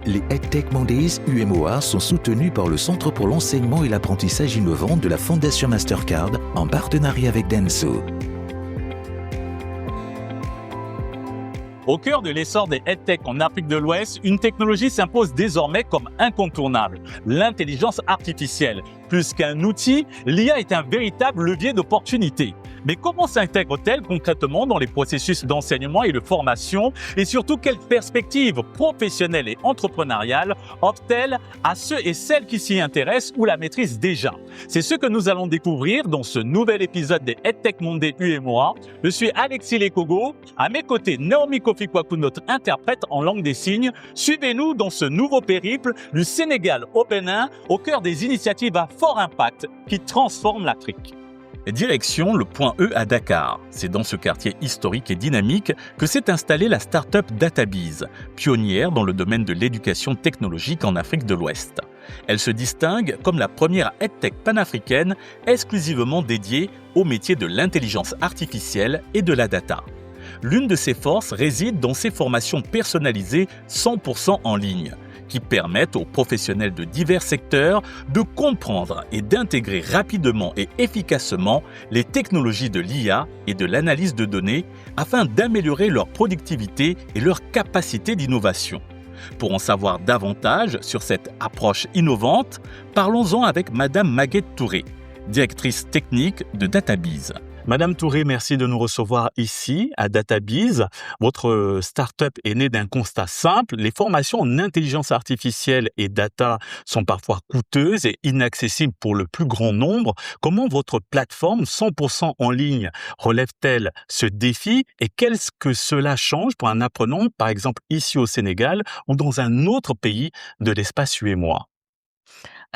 Les EdTech Mondays UMOA sont soutenus par le Centre pour l'enseignement et l'apprentissage innovant de la Fondation Mastercard en partenariat avec Denso. Au cœur de l'essor des EdTech en Afrique de l'Ouest, une technologie s'impose désormais comme incontournable, l'intelligence artificielle. Plus qu'un outil, l'IA est un véritable levier d'opportunité. Mais comment s'intègre-t-elle concrètement dans les processus d'enseignement et de formation? Et surtout, quelles perspectives professionnelles et entrepreneuriales offre-t-elle à ceux et celles qui s'y intéressent ou la maîtrisent déjà? C'est ce que nous allons découvrir dans ce nouvel épisode des EdTech Mondays UMOA. Je suis Alexis Lekogo, à mes côtés Naomi Kofi-Kwaku, notre interprète en langue des signes. Suivez-nous dans ce nouveau périple du Sénégal au Bénin, au cœur des initiatives à fort impact qui transforment l'Afrique. Direction le point E à Dakar. C'est dans ce quartier historique et dynamique que s'est installée la start-up DataBiz, pionnière dans le domaine de l'éducation technologique en Afrique de l'Ouest. Elle se distingue comme la première EdTech panafricaine exclusivement dédiée au métier de l'intelligence artificielle et de la data. L'une de ses forces réside dans ses formations personnalisées 100% en ligne, qui permettent aux professionnels de divers secteurs de comprendre et d'intégrer rapidement et efficacement les technologies de l'IA et de l'analyse de données afin d'améliorer leur productivité et leur capacité d'innovation. Pour en savoir davantage sur cette approche innovante, parlons-en avec Madame Maguette Touré, directrice technique de DataBiz. Madame Touré, merci de nous recevoir ici à DataBiz. Votre start-up est née d'un constat simple. Les formations en intelligence artificielle et data sont parfois coûteuses et inaccessibles pour le plus grand nombre. Comment votre plateforme 100% en ligne relève-t-elle ce défi et qu'est-ce que cela change pour un apprenant, par exemple ici au Sénégal ou dans un autre pays de l'espace UMOA?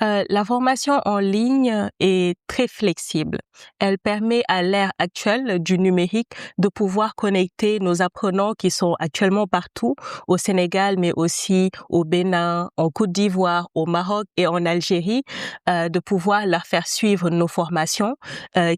La formation en ligne est très flexible. Elle permet à l'ère actuelle du numérique de pouvoir connecter nos apprenants qui sont actuellement partout, au Sénégal, mais aussi au Bénin, en Côte d'Ivoire, au Maroc et en Algérie, de pouvoir leur faire suivre nos formations,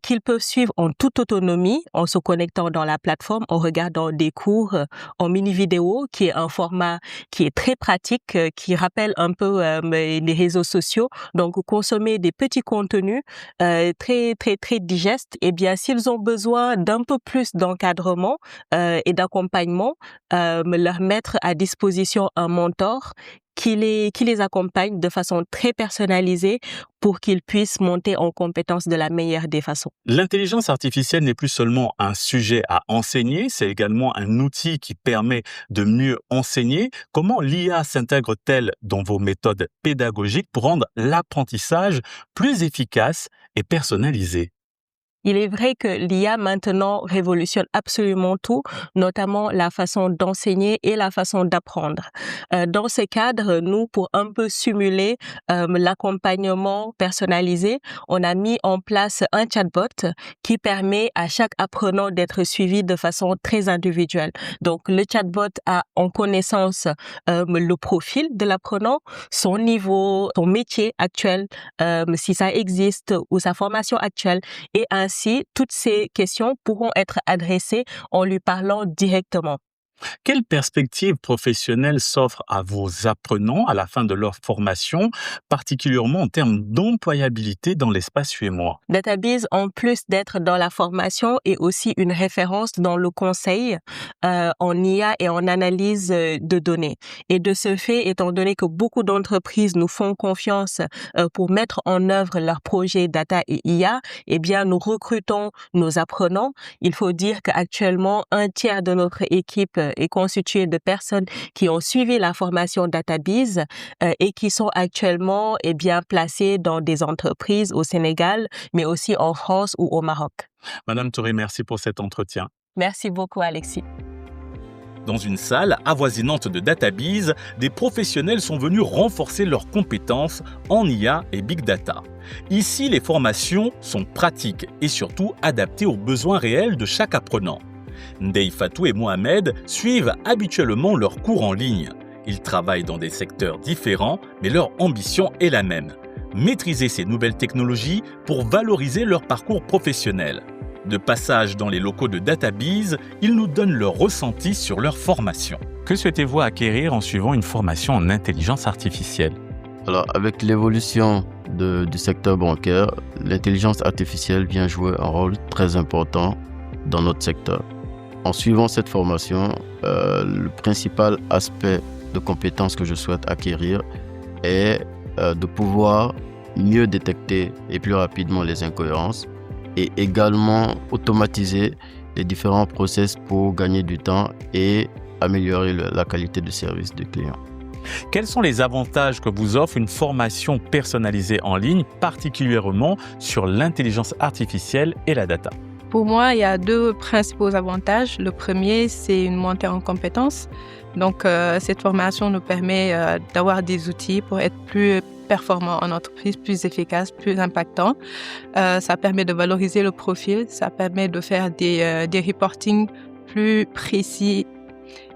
qu'ils peuvent suivre en toute autonomie, en se connectant dans la plateforme, en regardant des cours en mini-vidéo, qui est un format qui est très pratique, qui rappelle un peu les réseaux sociaux. Donc, consommer des petits contenus très digestes. Eh bien, s'ils ont besoin d'un peu plus d'encadrement et d'accompagnement, leur mettre à disposition un mentor qui les accompagne de façon très personnalisée pour qu'ils puissent monter en compétence de la meilleure des façons. L'intelligence artificielle n'est plus seulement un sujet à enseigner, c'est également un outil qui permet de mieux enseigner. Comment l'IA s'intègre-t-elle dans vos méthodes pédagogiques pour rendre l'apprentissage plus efficace et personnalisé? Il est vrai que l'IA maintenant révolutionne absolument tout, notamment la façon d'enseigner et la façon d'apprendre. Dans ce cadre, nous, pour un peu simuler l'accompagnement personnalisé, on a mis en place un chatbot qui permet à chaque apprenant d'être suivi de façon très individuelle. Donc, le chatbot a en connaissance le profil de l'apprenant, son niveau, son métier actuel, si ça existe, ou sa formation actuelle, et ainsi, toutes ces questions pourront être adressées en lui parlant directement. Quelles perspectives professionnelles s'offrent à vos apprenants à la fin de leur formation, particulièrement en termes d'employabilité dans l'espace UMOA? DataBiz, en plus d'être dans la formation, est aussi une référence dans le conseil en IA et en analyse de données. Et de ce fait, étant donné que beaucoup d'entreprises nous font confiance pour mettre en œuvre leurs projets data et IA, eh bien, nous recrutons nos apprenants. Il faut dire qu'actuellement, 1/3 de notre équipe est constitué de personnes qui ont suivi la formation DataBiz et qui sont actuellement placées dans des entreprises au Sénégal, mais aussi en France ou au Maroc. Madame Touré, merci pour cet entretien. Merci beaucoup, Alexis. Dans une salle avoisinante de DataBiz, des professionnels sont venus renforcer leurs compétences en IA et Big Data. Ici, les formations sont pratiques et surtout adaptées aux besoins réels de chaque apprenant. Ndeye Fatou et Mohamed suivent habituellement leurs cours en ligne. Ils travaillent dans des secteurs différents, mais leur ambition est la même: maîtriser ces nouvelles technologies pour valoriser leur parcours professionnel. De passage dans les locaux de DataBiz, ils nous donnent leur ressenti sur leur formation. Que souhaitez-vous acquérir en suivant une formation en intelligence artificielle? Alors, avec l'évolution du secteur bancaire, l'intelligence artificielle vient jouer un rôle très important dans notre secteur. En suivant cette formation, le principal aspect de compétences que je souhaite acquérir est de pouvoir mieux détecter et plus rapidement les incohérences et également automatiser les différents process pour gagner du temps et améliorer la qualité de service du client. Quels sont les avantages que vous offre une formation personnalisée en ligne, particulièrement sur l'intelligence artificielle et la data? Pour moi, il y a deux principaux avantages. Le premier, c'est une montée en compétences. Donc, cette formation nous permet d'avoir des outils pour être plus performant en entreprise, plus efficace, plus impactant. Ça permet de valoriser le profil, ça permet de faire des reporting plus précis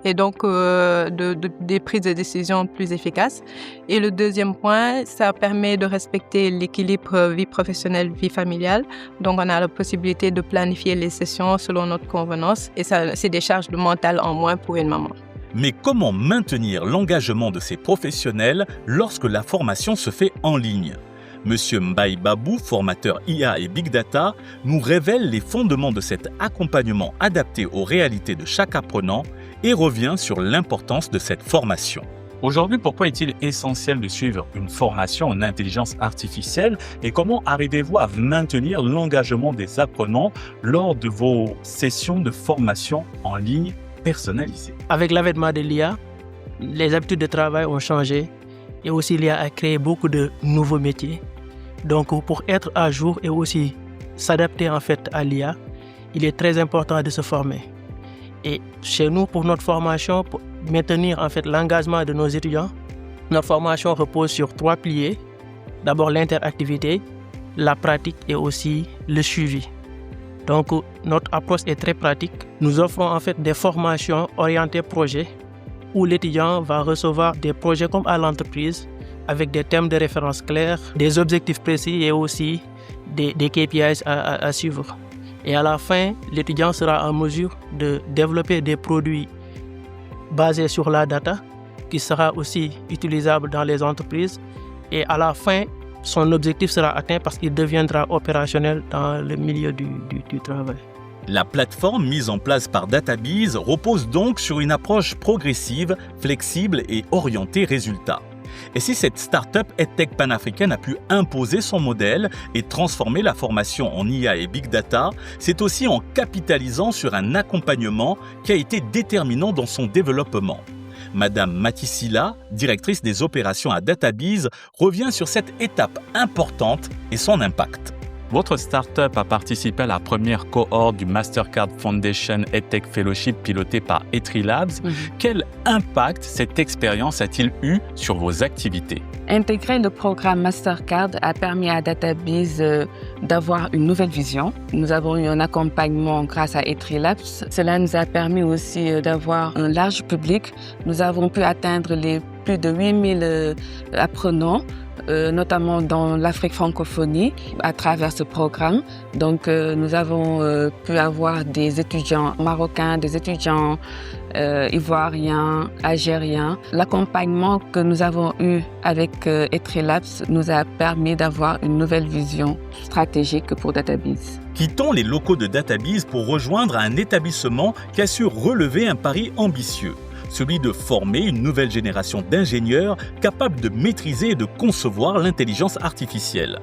et donc des prises de décision plus efficaces. Et le deuxième point, ça permet de respecter l'équilibre vie professionnelle, vie familiale. Donc, on a la possibilité de planifier les sessions selon notre convenance et ça, c'est des charges de mental en moins pour une maman. Mais comment maintenir l'engagement de ces professionnels lorsque la formation se fait en ligne? Monsieur Mbaye Babou, formateur IA et Big Data, nous révèle les fondements de cet accompagnement adapté aux réalités de chaque apprenant et revient sur l'importance de cette formation. Aujourd'hui, pourquoi est-il essentiel de suivre une formation en intelligence artificielle et comment arrivez-vous à maintenir l'engagement des apprenants lors de vos sessions de formation en ligne personnalisées? Avec l'avènement de l'IA, les habitudes de travail ont changé et aussi l'IA a créé beaucoup de nouveaux métiers. Donc, pour être à jour et aussi s'adapter en fait à l'IA, il est très important de se former. Et chez nous, pour notre formation, pour maintenir en fait l'engagement de nos étudiants, notre formation repose sur 3 piliers. D'abord l'interactivité, la pratique et aussi le suivi. Donc, notre approche est très pratique. Nous offrons en fait des formations orientées projets où l'étudiant va recevoir des projets comme à l'entreprise avec des thèmes de référence clairs, des objectifs précis et aussi des KPIs à suivre. Et à la fin, l'étudiant sera en mesure de développer des produits basés sur la data qui sera aussi utilisable dans les entreprises. Et à la fin, son objectif sera atteint parce qu'il deviendra opérationnel dans le milieu du travail. La plateforme mise en place par DataBiz repose donc sur une approche progressive, flexible et orientée résultat. Et si cette start-up EdTech panafricaine a pu imposer son modèle et transformer la formation en IA et Big Data, c'est aussi en capitalisant sur un accompagnement qui a été déterminant dans son développement. Madame Matissila, directrice des opérations à DataBiz, revient sur cette étape importante et son impact. Votre start-up a participé à la première cohorte du Mastercard Foundation EdTech Fellowship pilotée par Etrilabs. Quel impact cette expérience a-t-il eu sur vos activités? Intégrer le programme Mastercard a permis à DataBiz d'avoir une nouvelle vision. Nous avons eu un accompagnement grâce à Etrilabs. Cela nous a permis aussi d'avoir un large public. Nous avons pu atteindre les plus de 8000 apprenants, notamment dans l'Afrique francophonie, à travers ce programme. Donc, nous avons pu avoir des étudiants marocains, des étudiants ivoiriens, algériens. L'accompagnement que nous avons eu avec Etrilabs nous a permis d'avoir une nouvelle vision stratégique pour DataBiz. Quittons les locaux de DataBiz pour rejoindre un établissement qui a su relever un pari ambitieux. Celui de former une nouvelle génération d'ingénieurs capables de maîtriser et de concevoir l'intelligence artificielle.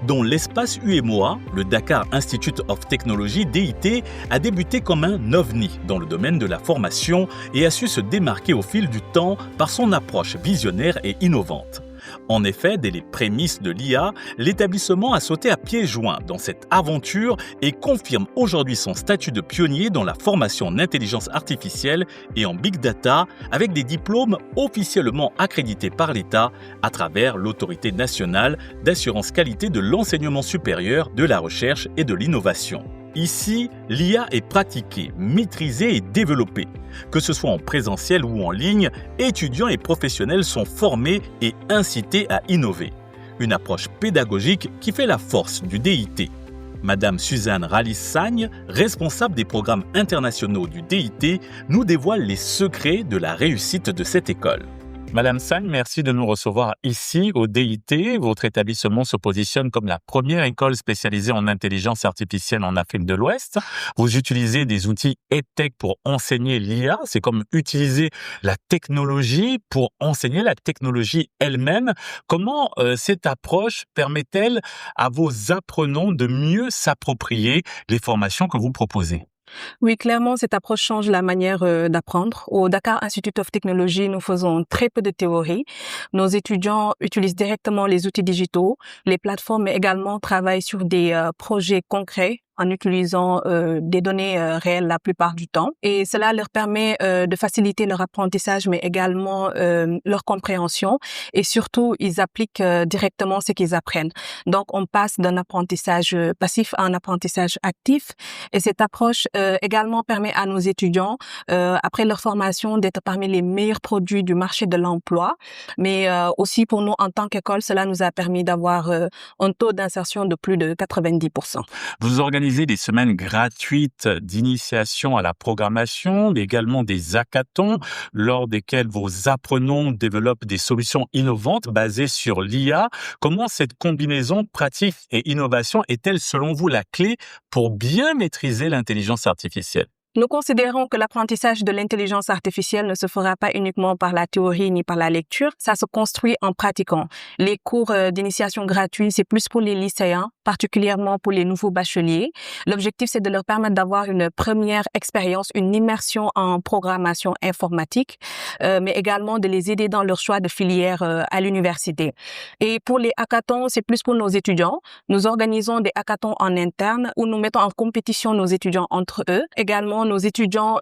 Dont l'espace UMOA, le Dakar Institute of Technology, DIT, a débuté comme un ovni dans le domaine de la formation et a su se démarquer au fil du temps par son approche visionnaire et innovante. En effet, dès les prémices de l'IA, l'établissement a sauté à pieds joints dans cette aventure et confirme aujourd'hui son statut de pionnier dans la formation en intelligence artificielle et en big data avec des diplômes officiellement accrédités par l'État à travers l'Autorité nationale d'assurance qualité de l'enseignement supérieur, de la recherche et de l'innovation. Ici, l'IA est pratiquée, maîtrisée et développée. Que ce soit en présentiel ou en ligne, étudiants et professionnels sont formés et incités à innover. Une approche pédagogique qui fait la force du DIT. Madame Suzanne Rallis-Sagne, responsable des programmes internationaux du DIT, nous dévoile les secrets de la réussite de cette école. Madame Sagne, merci de nous recevoir ici au DIT. Votre établissement se positionne comme la première école spécialisée en intelligence artificielle en Afrique de l'Ouest. Vous utilisez des outils EdTech pour enseigner l'IA. C'est comme utiliser la technologie pour enseigner la technologie elle-même. Comment cette approche permet-elle à vos apprenants de mieux s'approprier les formations que vous proposez? Oui, clairement, cette approche change la manière d'apprendre. Au Dakar Institute of Technology, nous faisons très peu de théorie. Nos étudiants utilisent directement les outils digitaux, les plateformes, mais également travaillent sur des projets concrets en utilisant des données réelles la plupart du temps. Et cela leur permet de faciliter leur apprentissage, mais également leur compréhension. Et surtout, ils appliquent directement ce qu'ils apprennent. Donc, on passe d'un apprentissage passif à un apprentissage actif. Et cette approche également permet à nos étudiants, après leur formation, d'être parmi les meilleurs produits du marché de l'emploi. Mais aussi pour nous, en tant qu'école, cela nous a permis d'avoir un taux d'insertion de plus de 90%. Vous organisez des semaines gratuites d'initiation à la programmation, mais également des hackathons lors desquels vos apprenants développent des solutions innovantes basées sur l'IA. Comment cette combinaison pratique et innovation est-elle selon vous la clé pour bien maîtriser l'intelligence artificielle? Nous considérons que l'apprentissage de l'intelligence artificielle ne se fera pas uniquement par la théorie ni par la lecture, ça se construit en pratiquant. Les cours d'initiation gratuits, c'est plus pour les lycéens, particulièrement pour les nouveaux bacheliers. L'objectif, c'est de leur permettre d'avoir une première expérience, une immersion en programmation informatique, mais également de les aider dans leur choix de filière à l'université. Et pour les hackathons, c'est plus pour nos étudiants. Nous organisons des hackathons en interne où nous mettons en compétition nos étudiants entre eux. Également, nos étudiants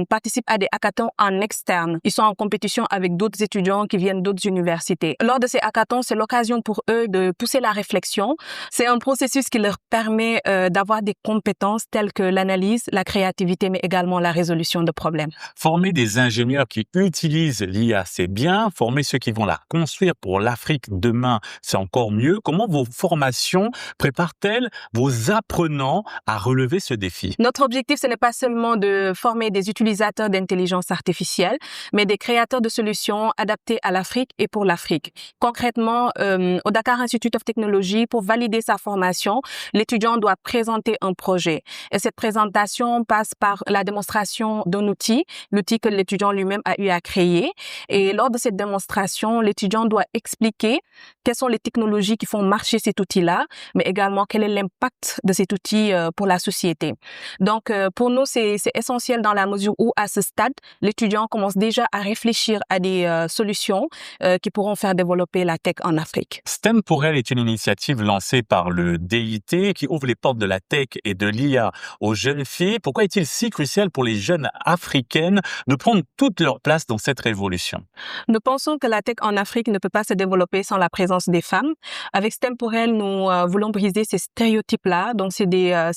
participent à des hackathons en externe. Ils sont en compétition avec d'autres étudiants qui viennent d'autres universités. Lors de ces hackathons, c'est l'occasion pour eux de pousser la réflexion. C'est un processus qui leur permet d'avoir des compétences telles que l'analyse, la créativité, mais également la résolution de problèmes. Former des ingénieurs qui utilisent l'IA, c'est bien. Former ceux qui vont la construire pour l'Afrique demain, c'est encore mieux. Comment vos formations préparent-elles vos apprenants à relever ce défi? Notre objectif, ce n'est pas seulement de former des utilisateurs d'intelligence artificielle, mais des créateurs de solutions adaptées à l'Afrique et pour l'Afrique. Concrètement, au Dakar Institute of Technology, pour valider sa formation, l'étudiant doit présenter un projet. Et cette présentation passe par la démonstration d'un outil, l'outil que l'étudiant lui-même a eu à créer. Et lors de cette démonstration, l'étudiant doit expliquer quelles sont les technologies qui font marcher cet outil-là, mais également quel est l'impact de cet outil pour la société. Donc, pour nous, c'est essentiel dans la mesure où, à ce stade, l'étudiant commence déjà à réfléchir à des solutions qui pourront faire développer la tech en Afrique. STEM pour elle est une initiative lancée par le DIT qui ouvre les portes de la tech et de l'IA aux jeunes filles. Pourquoi est-il si crucial pour les jeunes africaines de prendre toute leur place dans cette révolution? Nous pensons que la tech en Afrique ne peut pas se développer sans la présence des femmes. Avec STEM pour elle, nous voulons briser ces stéréotypes-là. Donc, c'est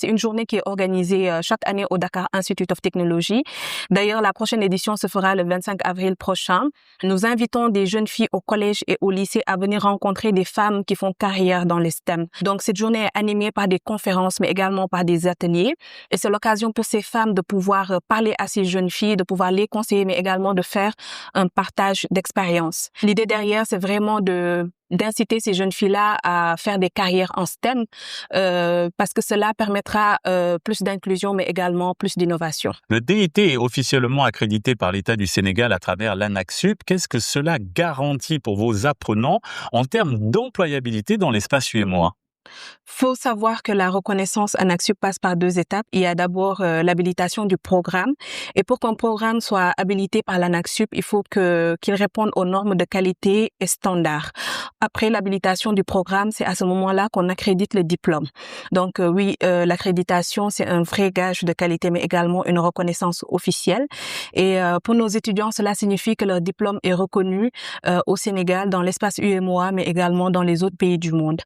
une journée qui est organisée chaque année au Dakar Institute of Technology. D'ailleurs, la prochaine édition se fera le 25 avril prochain. Nous invitons des jeunes filles au collège et au lycée à venir rencontrer des femmes qui font carrière dans les STEM. Donc, cette journée est animée par des conférences, mais également par des ateliers. Et c'est l'occasion pour ces femmes de pouvoir parler à ces jeunes filles, de pouvoir les conseiller, mais également de faire un partage d'expérience. L'idée derrière, c'est vraiment d'inciter ces jeunes filles-là à faire des carrières en STEM parce que cela permettra plus d'inclusion, mais également plus d'innovation. Le DIT est officiellement accrédité par l'État du Sénégal à travers l'ANAQ-Sup. Qu'est-ce que cela garantit pour vos apprenants en termes d'employabilité dans l'espace UEMOA? Faut savoir que la reconnaissance ANAQ-Sup passe par 2 étapes. Il y a d'abord l'habilitation du programme. Et pour qu'un programme soit habilité par l'ANAQ-Sup, il faut qu'il réponde aux normes de qualité et standards. Après l'habilitation du programme, c'est à ce moment-là qu'on accrédite le diplôme. Donc oui, l'accréditation, c'est un vrai gage de qualité, mais également une reconnaissance officielle. Et pour nos étudiants, cela signifie que leur diplôme est reconnu au Sénégal, dans l'espace UEMOA, mais également dans les autres pays du monde.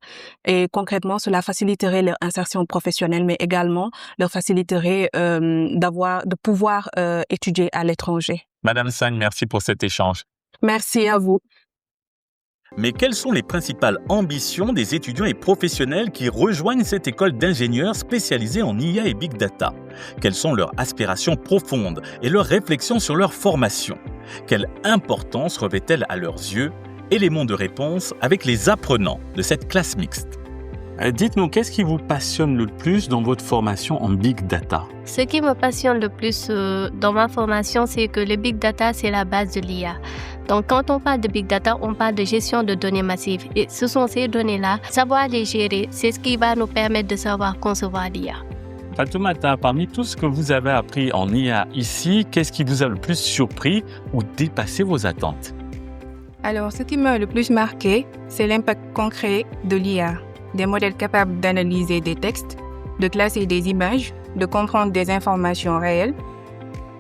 Et concrètement, cela faciliterait leur insertion professionnelle, mais également leur faciliterait de pouvoir étudier à l'étranger. Madame Sagne, merci pour cet échange. Merci à vous. Mais quelles sont les principales ambitions des étudiants et professionnels qui rejoignent cette école d'ingénieurs spécialisée en IA et Big Data? Quelles sont leurs aspirations profondes et leurs réflexions sur leur formation? Quelle importance revêt-elle à leurs yeux? Éléments de réponse avec les apprenants de cette classe mixte. Dites-nous, qu'est-ce qui vous passionne le plus dans votre formation en Big Data? Ce qui me passionne le plus dans ma formation, c'est que le Big Data, c'est la base de l'IA. Donc, quand on parle de Big Data, on parle de gestion de données massives. Et ce sont ces données-là, savoir les gérer, c'est ce qui va nous permettre de savoir concevoir l'IA. Fatoumata, parmi tout ce que vous avez appris en IA ici, qu'est-ce qui vous a le plus surpris ou dépassé vos attentes? Alors, ce qui m'a le plus marqué, c'est l'impact concret de l'IA. Des modèles capables d'analyser des textes, de classer des images, de comprendre des informations réelles,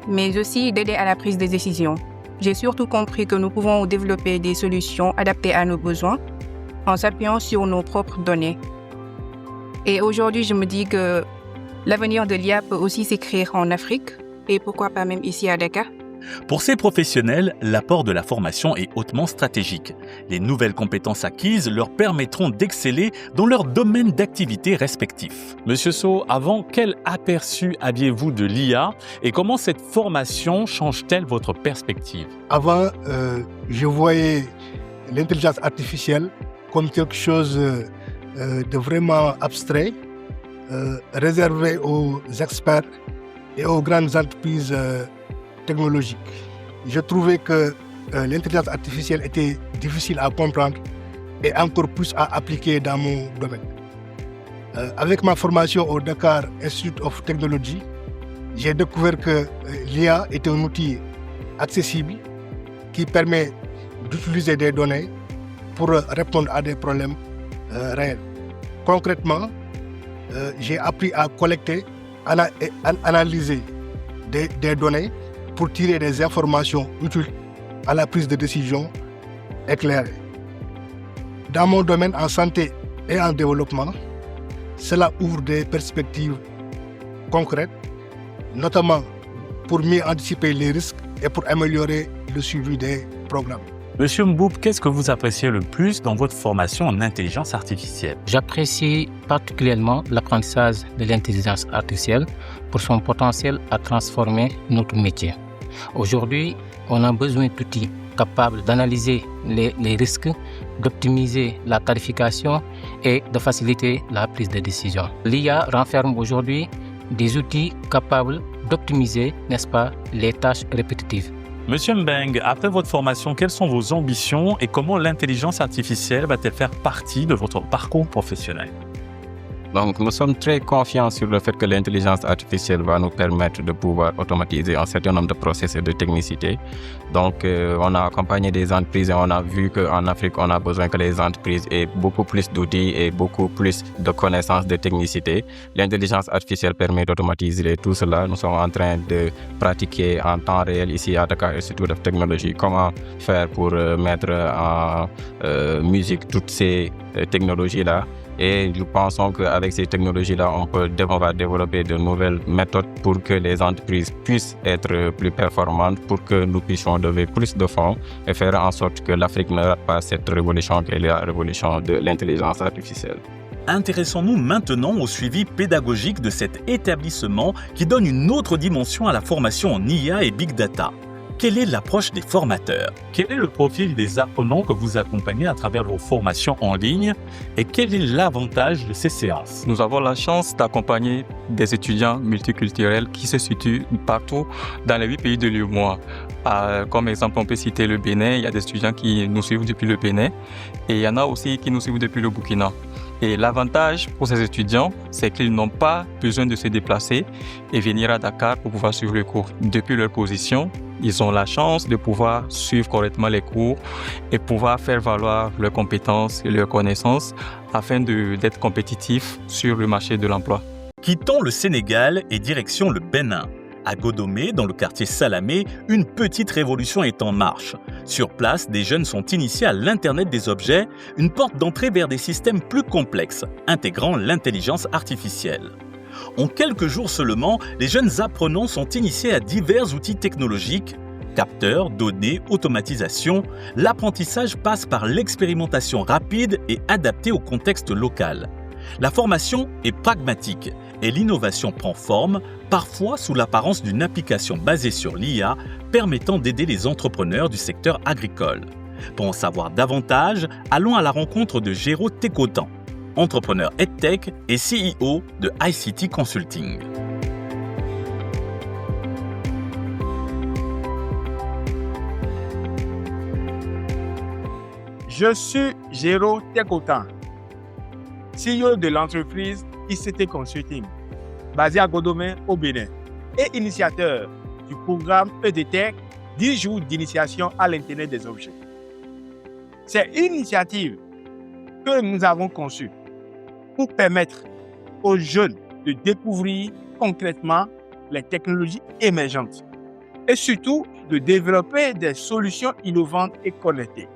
mais aussi d'aider à la prise de décision. J'ai surtout compris que nous pouvons développer des solutions adaptées à nos besoins en s'appuyant sur nos propres données. Et aujourd'hui, je me dis que l'avenir de l'IA peut aussi s'écrire en Afrique et pourquoi pas même ici à Dakar. Pour ces professionnels, l'apport de la formation est hautement stratégique. Les nouvelles compétences acquises leur permettront d'exceller dans leur domaine d'activité respectif. Monsieur Sow, avant, quel aperçu aviez-vous de l'IA et comment cette formation change-t-elle votre perspective? Avant, je voyais l'intelligence artificielle comme quelque chose de vraiment abstrait, réservé aux experts et aux grandes entreprises technologique. Je trouvais que l'intelligence artificielle était difficile à comprendre et encore plus à appliquer dans mon domaine. Avec ma formation au Dakar Institute of Technology, j'ai découvert que l'IA est un outil accessible qui permet d'utiliser des données pour répondre à des problèmes réels. Concrètement, j'ai appris à collecter et analyser des données pour tirer des informations utiles à la prise de décision éclairée. Dans mon domaine en santé et en développement, cela ouvre des perspectives concrètes, notamment pour mieux anticiper les risques et pour améliorer le suivi des programmes. Monsieur Mboub, qu'est-ce que vous appréciez le plus dans votre formation en intelligence artificielle? J'apprécie particulièrement l'apprentissage de l'intelligence artificielle pour son potentiel à transformer notre métier. Aujourd'hui, on a besoin d'outils capables d'analyser les risques, d'optimiser la tarification et de faciliter la prise de décision. L'IA renferme aujourd'hui des outils capables d'optimiser, n'est-ce pas, les tâches répétitives. Monsieur Mbeng, après votre formation, quelles sont vos ambitions et comment l'intelligence artificielle va-t-elle faire partie de votre parcours professionnel? Donc, nous sommes très confiants sur le fait que l'intelligence artificielle va nous permettre de pouvoir automatiser un certain nombre de process et de technicité. Donc, on a accompagné des entreprises et on a vu qu'en Afrique, on a besoin que les entreprises aient beaucoup plus d'outils et beaucoup plus de connaissances de technicité. L'intelligence artificielle permet d'automatiser tout cela. Nous sommes en train de pratiquer en temps réel ici à Dakar Institute of Technology comment faire pour mettre en musique toutes ces technologies-là. Et nous pensons qu'avec ces technologies-là, on va développer de nouvelles méthodes pour que les entreprises puissent être plus performantes, pour que nous puissions lever plus de fonds et faire en sorte que l'Afrique ne rate pas cette révolution qui est la révolution de l'intelligence artificielle. Intéressons-nous maintenant au suivi pédagogique de cet établissement qui donne une autre dimension à la formation en IA et Big Data. Quelle est l'approche des formateurs? Quel est le profil des apprenants que vous accompagnez à travers vos formations en ligne et quel est l'avantage de ces séances? Nous avons la chance d'accompagner des étudiants multiculturels qui se situent partout dans les 8 pays de l'UEMOA. Comme exemple, on peut citer le Bénin. Il y a des étudiants qui nous suivent depuis le Bénin et il y en a aussi qui nous suivent depuis le Burkina. Et l'avantage pour ces étudiants, c'est qu'ils n'ont pas besoin de se déplacer et venir à Dakar pour pouvoir suivre les cours. Depuis leur position, ils ont la chance de pouvoir suivre correctement les cours et pouvoir faire valoir leurs compétences et leurs connaissances afin d'être compétitifs sur le marché de l'emploi. Quittons le Sénégal et direction le Bénin. À Godomé, dans le quartier Salamé, une petite révolution est en marche. Sur place, des jeunes sont initiés à l'Internet des objets, une porte d'entrée vers des systèmes plus complexes, intégrant l'intelligence artificielle. En quelques jours seulement, les jeunes apprenants sont initiés à divers outils technologiques, Capteurs, données, automatisation, l'apprentissage passe par l'expérimentation rapide et adaptée au contexte local. La formation est pragmatique et l'innovation prend forme, parfois sous l'apparence d'une application basée sur l'IA permettant d'aider les entrepreneurs du secteur agricole. Pour en savoir davantage, allons à la rencontre de Géraud Técotan, entrepreneur EdTech et CEO de ICT Consulting. Je suis Géraud Técotan, CEO de l'entreprise ICT Consulting, basée à Godomé au Bénin, et initiateur du programme EdTech 10 jours d'initiation à l'Internet des objets. C'est une initiative que nous avons conçue pour permettre aux jeunes de découvrir concrètement les technologies émergentes et surtout de développer des solutions innovantes et connectées.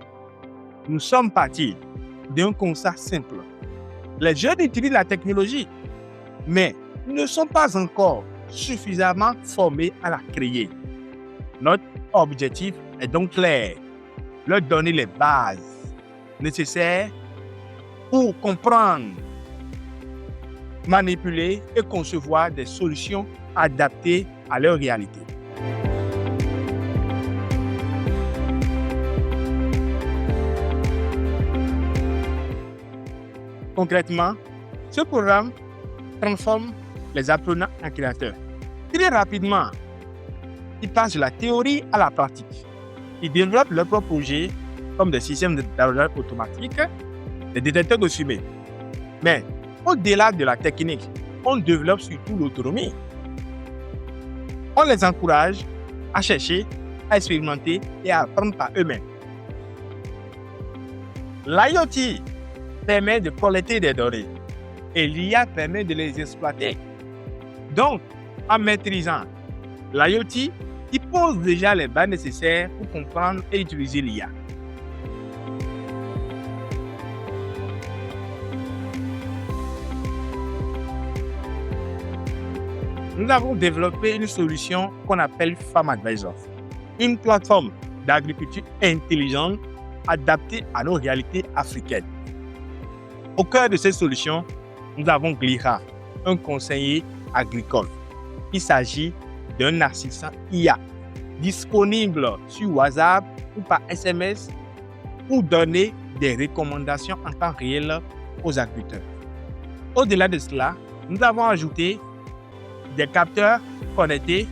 Nous sommes partis d'un constat simple. Les jeunes utilisent la technologie, mais ne sont pas encore suffisamment formés à la créer. Notre objectif est donc clair, leur donner les bases nécessaires pour comprendre, manipuler et concevoir des solutions adaptées à leur réalité. Concrètement, ce programme transforme les apprenants en créateurs. Très rapidement, ils passent de la théorie à la pratique. Ils développent leurs propres projets comme des systèmes d'arrosage automatique, des détecteurs de fumée. Mais au-delà de la technique, on développe surtout l'autonomie. On les encourage à chercher, à expérimenter et à apprendre par eux-mêmes. L'IoT permet de collecter des données et l'IA permet de les exploiter. Donc, en maîtrisant l'IoT, il pose déjà les bases nécessaires pour comprendre et utiliser l'IA. Nous avons développé une solution qu'on appelle Farm Advisor, une plateforme d'agriculture intelligente adaptée à nos réalités africaines. Au cœur de cette solution, nous avons Gliha, un conseiller agricole. Il s'agit d'un assistant IA disponible sur WhatsApp ou par SMS pour donner des recommandations en temps réel aux agriculteurs. Au-delà de cela, nous avons ajouté des capteurs connectés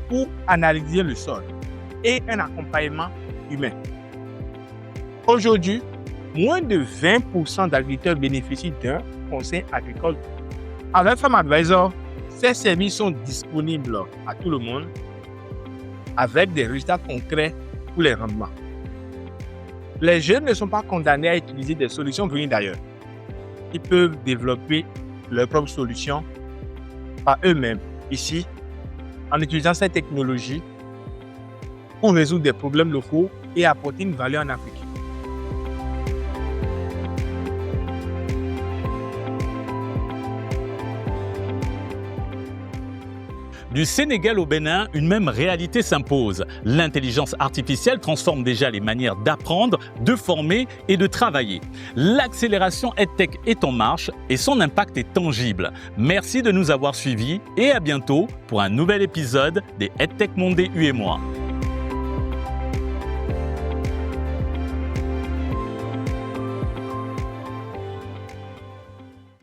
pour analyser le sol et un accompagnement humain. Aujourd'hui, moins de 20% d'agriculteurs bénéficient d'un conseil agricole. Avec Farm Advisor, ces services sont disponibles à tout le monde avec des résultats concrets pour les rendements. Les jeunes ne sont pas condamnés à utiliser des solutions venues d'ailleurs. Ils peuvent développer leurs propres solutions par eux-mêmes ici en utilisant ces technologies pour résoudre des problèmes locaux et apporter une valeur en Afrique. Du Sénégal au Bénin, une même réalité s'impose. L'intelligence artificielle transforme déjà les manières d'apprendre, de former et de travailler. L'accélération EdTech est en marche et son impact est tangible. Merci de nous avoir suivis et à bientôt pour un nouvel épisode des EdTech Monday UEMOA.